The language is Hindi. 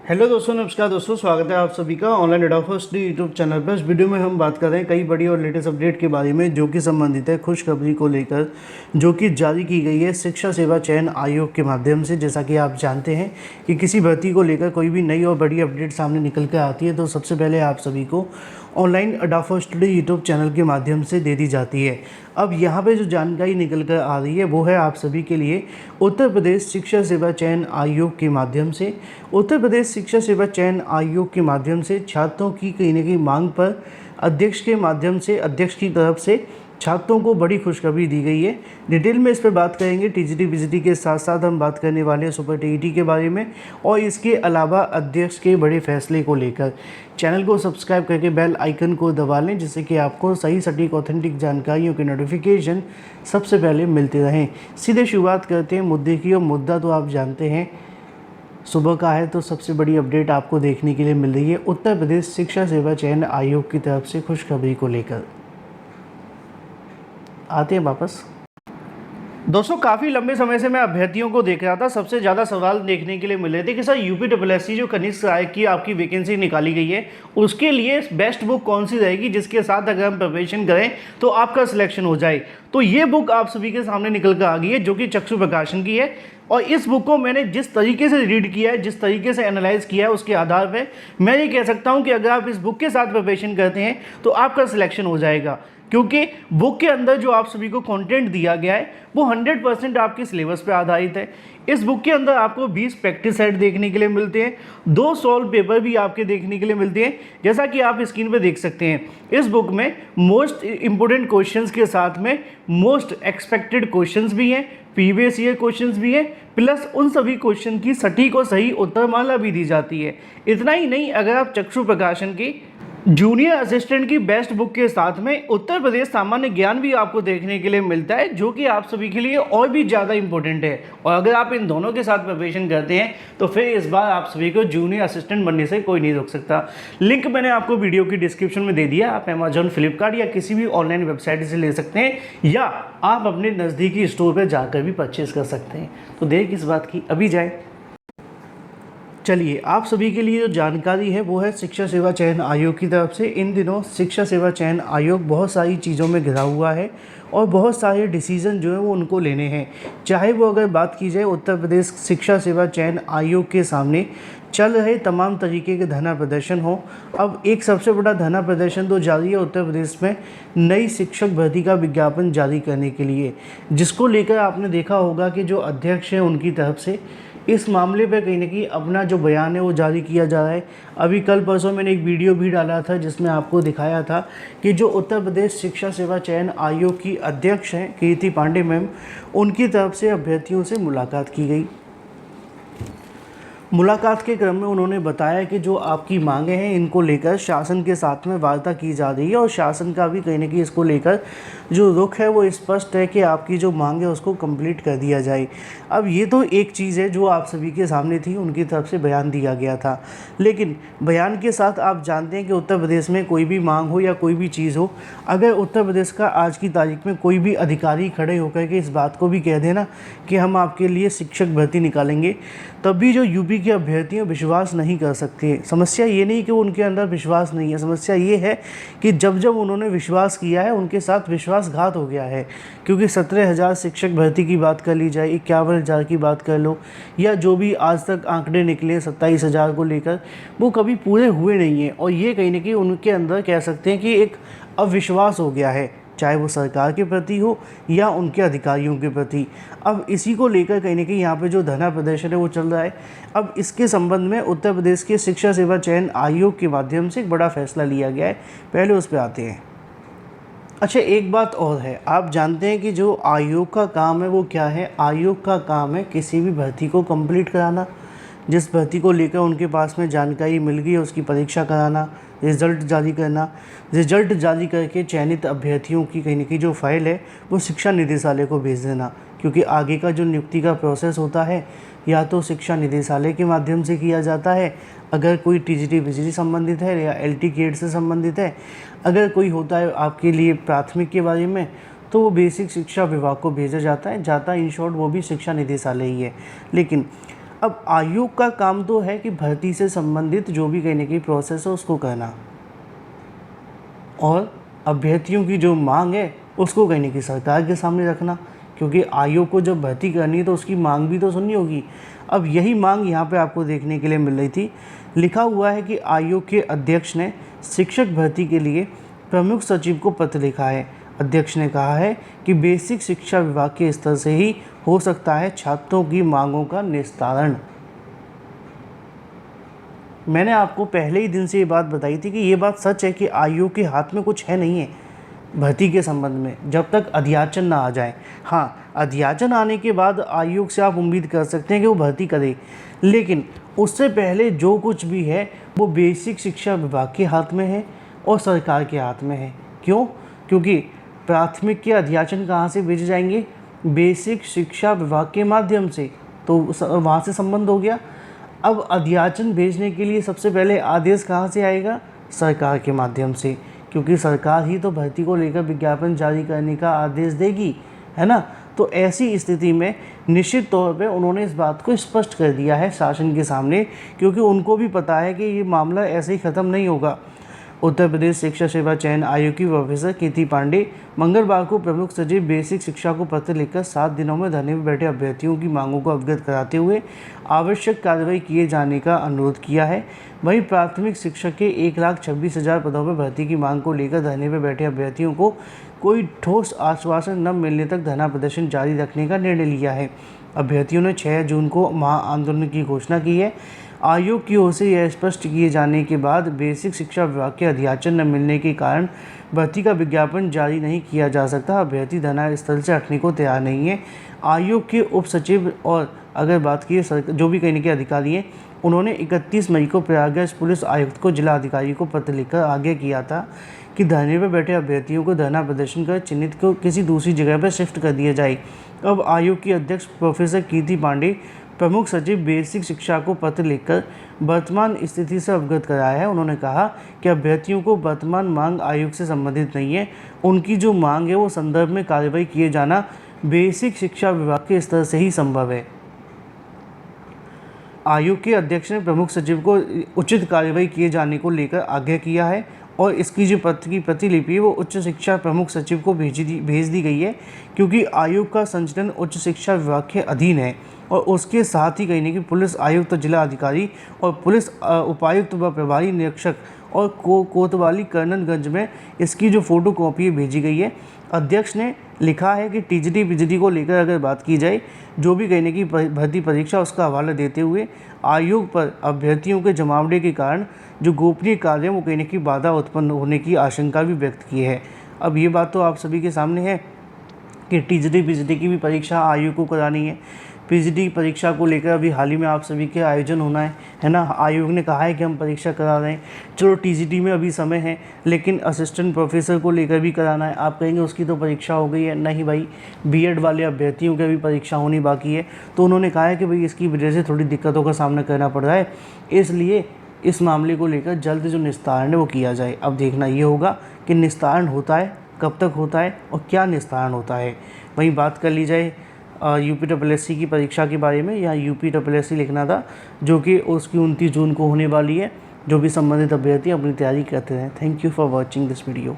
हेलो दोस्तों, नमस्कार दोस्तों, स्वागत है आप सभी का online data first YouTube channel पर। इस वीडियो में हम बात कर रहे हैं कई बड़ी और लेटेस्ट अपडेट के बारे में जो कि संबंधित है खुशखबरी को लेकर, जो कि जारी की गई है शिक्षा सेवा चयन आयोग के माध्यम से। जैसा कि आप जानते हैं कि किसी भर्ती को लेकर कोई भी नई और बड़ी अपडेट सामने निकल कर आती है तो सबसे पहले आप सभी को online data first YouTube channel के माध्यम से दे दी जाती है। अब यहाँ पे जो जानकारी निकल कर आ रही है वो है आप सभी के लिए उत्तर प्रदेश शिक्षा सेवा चयन आयोग के माध्यम से। उत्तर प्रदेश शिक्षा सेवा चयन आयोग के माध्यम से छात्रों की कहीं न कहीं मांग पर अध्यक्ष के माध्यम से, अध्यक्ष की तरफ से छात्रों को बड़ी खुशखबरी दी गई है। डिटेल में इस पर बात करेंगे। टीजीटी बीजीटी के साथ साथ हम बात करने वाले हैं सुपर टीईटी के बारे में और इसके अलावा अध्यक्ष के बड़े फैसले को लेकर। चैनल को सब्सक्राइब करके बेल आइकन को दबा लें जिससे कि आपको सही सटीक ऑथेंटिक जानकारियों के नोटिफिकेशन सबसे पहले मिलते रहें। सीधे शुरुआत करते हैं मुद्दे की, और मुद्दा तो आप जानते हैं सुबह का है तो सबसे बड़ी अपडेट आपको देखने के लिए मिल रही है उत्तर प्रदेश शिक्षा सेवा चयन आयोग की तरफ से खुशखबरी को लेकर। आते हैं वापस। दोस्तों, काफ़ी लंबे समय से मैं अभ्यर्थियों को देख रहा था, सबसे ज़्यादा सवाल देखने के लिए मिल रहे थे कि सर यूपीएससी जो कनिष्ठ सहायक की आपकी वैकेंसी निकाली गई है उसके लिए बेस्ट बुक कौन सी रहेगी जिसके साथ अगर हम प्रिपरेशन करें तो आपका सिलेक्शन हो जाए। तो ये बुक आप सभी के सामने निकल कर आ गई है जो कि चक्षु प्रकाशन की है। और इस बुक को मैंने जिस तरीके से रीड किया है, जिस तरीके से एनालाइज किया है, उसके आधार पर मैं ये कह सकता हूँ कि अगर आप इस बुक के साथ प्रिपरेशन करते हैं तो आपका सिलेक्शन हो जाएगा, क्योंकि बुक के अंदर जो आप सभी को कंटेंट दिया गया है वो 100% आपके सिलेबस पे आधारित है। इस बुक के अंदर आपको 20 प्रैक्टिस सेट देखने के लिए मिलते हैं, 2 सॉल्व पेपर भी आपके देखने के लिए मिलते हैं, जैसा कि आप स्क्रीन पे देख सकते हैं। इस बुक में मोस्ट इंपोर्टेंट क्वेश्चंस के साथ में मोस्ट एक्सपेक्टेड क्वेश्चंस भी हैं, प्रीवियस ईयर क्वेश्चंस भी हैं, प्लस उन सभी क्वेश्चन की सटीक और सही उत्तरमाला भी दी जाती है। इतना ही नहीं, अगर आप चक्षु प्रकाशन की जूनियर असिस्टेंट की बेस्ट बुक के साथ में उत्तर प्रदेश सामान्य ज्ञान भी आपको देखने के लिए मिलता है जो कि आप सभी के लिए और भी ज़्यादा इंपॉर्टेंट है। और अगर आप इन दोनों के साथ प्रिपरेशन करते हैं तो फिर इस बार आप सभी को जूनियर असिस्टेंट बनने से कोई नहीं रोक सकता। लिंक मैंने आपको वीडियो की डिस्क्रिप्शन में दे दिया। आप अमेजॉन, फ्लिपकार्ट या किसी भी ऑनलाइन वेबसाइट से ले सकते हैं या आप अपने नज़दीकी स्टोर पर जाकर भी परचेज कर सकते हैं। तो देर किस बात की, अभी जाएँ। चलिए, आप सभी के लिए जो जानकारी है वो है शिक्षा सेवा चयन आयोग की तरफ से। इन दिनों शिक्षा सेवा चयन आयोग बहुत सारी चीज़ों में घिरा हुआ है और बहुत सारे डिसीज़न जो है वो उनको लेने हैं। चाहे वो अगर बात की जाए उत्तर प्रदेश शिक्षा सेवा चयन आयोग के सामने चल रहे तमाम तरीके के धरना प्रदर्शन हो। अब एक सबसे बड़ा धरना प्रदर्शन तो जारी है उत्तर प्रदेश में नई शिक्षक भर्ती का विज्ञापन जारी करने के लिए, जिसको लेकर आपने देखा होगा कि जो अध्यक्ष हैं उनकी तरफ से इस मामले पे कहीं न कहीं अपना जो बयान है वो जारी किया जा रहा है। अभी कल परसों मैंने एक वीडियो भी डाला था जिसमें आपको दिखाया था कि जो उत्तर प्रदेश शिक्षा सेवा चयन आयोग की अध्यक्ष हैं कीर्ति पांडे मैम, उनकी तरफ से अभ्यर्थियों से मुलाकात की गई। मुलाकात के क्रम में उन्होंने बताया कि जो आपकी मांगें हैं इनको लेकर शासन के साथ में वार्ता की जा रही है और शासन का भी कहीं न कहीं इसको लेकर जो रुख है वो स्पष्ट है कि आपकी जो मांग है उसको कंप्लीट कर दिया जाए। अब ये तो एक चीज़ है जो आप सभी के सामने थी, उनकी तरफ से बयान दिया गया था, लेकिन बयान के साथ आप जानते हैं कि उत्तर प्रदेश में कोई भी मांग हो या कोई भी चीज़ हो, अगर उत्तर प्रदेश का आज की तारीख में कोई भी अधिकारी खड़े होकर के इस बात को भी कह देना कि हम आपके लिए शिक्षक भर्ती निकालेंगे, तब भी जो यूपी के अभ्यर्थी विश्वास नहीं कर सकते। समस्या ये नहीं कि उनके अंदर विश्वास नहीं है, समस्या ये है कि जब जब उन्होंने विश्वास किया है उनके साथ विश्वासघात हो गया है। क्योंकि 17,000 शिक्षक भर्ती की बात कर ली जाए, 51,000 की बात कर लो, या जो भी आज तक आंकड़े निकले 27,000 को लेकर, वो कभी पूरे हुए नहीं हैं। और ये कहीं ना कहीं उनके अंदर कह सकते हैं कि एक अविश्वास हो गया है, चाहे वो सरकार के प्रति हो या उनके अधिकारियों के प्रति। अब इसी को लेकर कहीं ना कहीं यहाँ पे जो धरना प्रदर्शन है वो चल रहा है। अब इसके संबंध में उत्तर प्रदेश के शिक्षा सेवा चयन आयोग के माध्यम से एक बड़ा फैसला लिया गया है। पहले उस पर आते हैं। अच्छा, एक बात और है, आप जानते हैं कि जो आयोग का काम है वो क्या है? आयोग का काम है किसी भी भर्ती को कंप्लीट कराना, जिस भर्ती को लेकर उनके पास में जानकारी मिल गई है उसकी परीक्षा कराना, रिज़ल्ट जारी करना, रिज़ल्ट जारी करके चयनित अभ्यर्थियों की कहीं न कहीं जो फाइल है वो शिक्षा निदेशालय को भेज देना। क्योंकि आगे का जो नियुक्ति का प्रोसेस होता है या तो शिक्षा निदेशालय के माध्यम से किया जाता है, अगर कोई टीजीटी बीजीटी संबंधित है, या एलटी गेट से संबंधित है, अगर कोई होता है आपके लिए प्राथमिक के बारे में तो वो बेसिक शिक्षा विभाग को भेजा जाता है। इन शॉर्ट वो भी शिक्षा निदेशालय ही है। लेकिन अब आयोग का काम तो है कि भर्ती से संबंधित जो भी कहीं ना कहीं प्रोसेस है उसको करना, और अभ्यर्थियों की जो मांग है उसको कहीं ना कहीं सरकार के सामने रखना, क्योंकि आयोग को जब भर्ती करनी है तो उसकी मांग भी तो सुननी होगी। अब यही मांग यहाँ पे आपको देखने के लिए मिल रही थी। लिखा हुआ है कि आयोग के अध्यक्ष ने शिक्षक भर्ती के लिए प्रमुख सचिव को पत्र लिखा है। अध्यक्ष ने कहा है कि बेसिक शिक्षा विभाग के स्तर से ही हो सकता है छात्रों की मांगों का निस्तारण। मैंने आपको पहले ही दिन से ये बात बताई थी कि ये बात सच है कि आयोग के हाथ में कुछ है नहीं है भर्ती के संबंध में, जब तक अध्याचन ना आ जाए। हाँ, अध्याचन आने के बाद आयोग से आप उम्मीद कर सकते हैं कि वो भर्ती करे, लेकिन उससे पहले जो कुछ भी है वो बेसिक शिक्षा विभाग के हाथ में है और सरकार के हाथ में है। क्यों? क्योंकि प्राथमिक के अध्याचन कहाँ से भेजे जाएंगे? बेसिक शिक्षा विभाग के माध्यम से, तो वहाँ से संबंध हो गया। अब अध्याचन भेजने के लिए सबसे पहले आदेश कहाँ से आएगा? सरकार के माध्यम से, क्योंकि सरकार ही तो भर्ती को लेकर विज्ञापन जारी करने का आदेश देगी, है ना। तो ऐसी स्थिति में निश्चित तौर पे उन्होंने इस बात को स्पष्ट कर दिया है शासन के सामने, क्योंकि उनको भी पता है कि ये मामला ऐसे ही ख़त्म नहीं होगा। उत्तर प्रदेश शिक्षा सेवा चयन आयोग की प्रोफेसर कीर्ति पांडे मंगलवार को प्रमुख सचिव बेसिक शिक्षा को पत्र लिखकर 7 दिनों में धरने में बैठे अभ्यर्थियों की मांगों को अवगत कराते हुए आवश्यक कार्रवाई किए जाने का अनुरोध किया है। वहीं प्राथमिक शिक्षक के 1,26,000 पदों पर भर्ती की मांग को लेकर धरने में बैठे अभ्यर्थियों को कोई ठोस आश्वासन न मिलने तक धरना प्रदर्शन जारी रखने का निर्णय लिया है। अभ्यर्थियों ने 6 जून को महाआंदोलन की घोषणा की है। आयोग की ओर से यह स्पष्ट किए जाने के बाद बेसिक शिक्षा विभाग के अध्याचन न मिलने के कारण भर्ती का विज्ञापन जारी नहीं किया जा सकता। अभ्यर्थी धरना स्थल से हटने को तैयार नहीं है। आयोग के उप सचिव और अगर बात की जो भी कहने के अधिकारी हैं, उन्होंने 31 मई को प्रयागराज पुलिस आयुक्त को जिला अधिकारी को पत्र लिखकर आगे किया था कि धरने पर बैठे अभ्यर्थियों को धरना प्रदर्शन कर चिन्हित को किसी दूसरी जगह पर शिफ्ट कर दिया जाए। अब आयोग की अध्यक्ष प्रोफेसर कीर्ति पांडे प्रमुख सचिव बेसिक शिक्षा को पत्र लिखकर वर्तमान स्थिति से अवगत कराया है। उन्होंने कहा कि अभ्यर्थियों को वर्तमान मांग आयोग से संबंधित नहीं है। उनकी जो मांग है वो संदर्भ में कार्रवाई किए जाना बेसिक शिक्षा विभाग के स्तर से ही संभव है। आयोग के अध्यक्ष ने प्रमुख सचिव को उचित कार्रवाई किए जाने को लेकर आग्रह किया है और इसकी जो पत्र की प्रतिलिपि है वो उच्च शिक्षा प्रमुख सचिव को भेज दी गई है, क्योंकि आयोग का संचालन उच्च शिक्षा विभाग के अधीन है और उसके साथ ही कहीं ना कहीं पुलिस आयुक्त, जिला अधिकारी और पुलिस उपायुक्त व प्रभारी निरीक्षक और कोतवाली कर्नलगंज में इसकी जो फोटो कॉपी भेजी गई है। अध्यक्ष ने लिखा है कि टीजीटी पीजीटी को लेकर अगर बात की जाए, जो भी कहने की भर्ती परीक्षा उसका हवाला देते हुए आयोग पर अभ्यर्थियों के जमावड़े के कारण जो गोपनीय कार्य है वो कहने की बाधा उत्पन्न होने की आशंका भी व्यक्त की है। अब ये बात तो आप सभी के सामने है कि टीजीटी पीजीटी की भी परीक्षा आयोग को करानी है। पीजीटी परीक्षा को लेकर अभी हाल ही में आप सभी के आयोजन होना है ना। आयोग ने कहा है कि हम परीक्षा करा रहे हैं। चलो टीजीटी में अभी समय है, लेकिन असिस्टेंट प्रोफेसर को लेकर भी कराना है। आप कहेंगे उसकी तो परीक्षा हो गई है। नहीं भाई, बीएड वाले अभ्यर्थियों की भी परीक्षा होनी बाकी है। तो उन्होंने कहा है कि भाई इसकी वजह से थोड़ी दिक्कतों का सामना करना पड़ रहा है, इसलिए इस मामले को लेकर जल्द जो निस्तारण है वो किया जाए। अब देखना ये होगा कि निस्तारण होता है, कब तक होता है और क्या निस्तारण होता है। वहीं बात कर ली जाए यूपीएससी की परीक्षा के बारे में, या यूपीएससी लिखना था, जो कि उसकी 29 जून को होने वाली है। जो भी संबंधित अभ्यर्थी अपनी तैयारी करते हैं। Thank you for watching this video.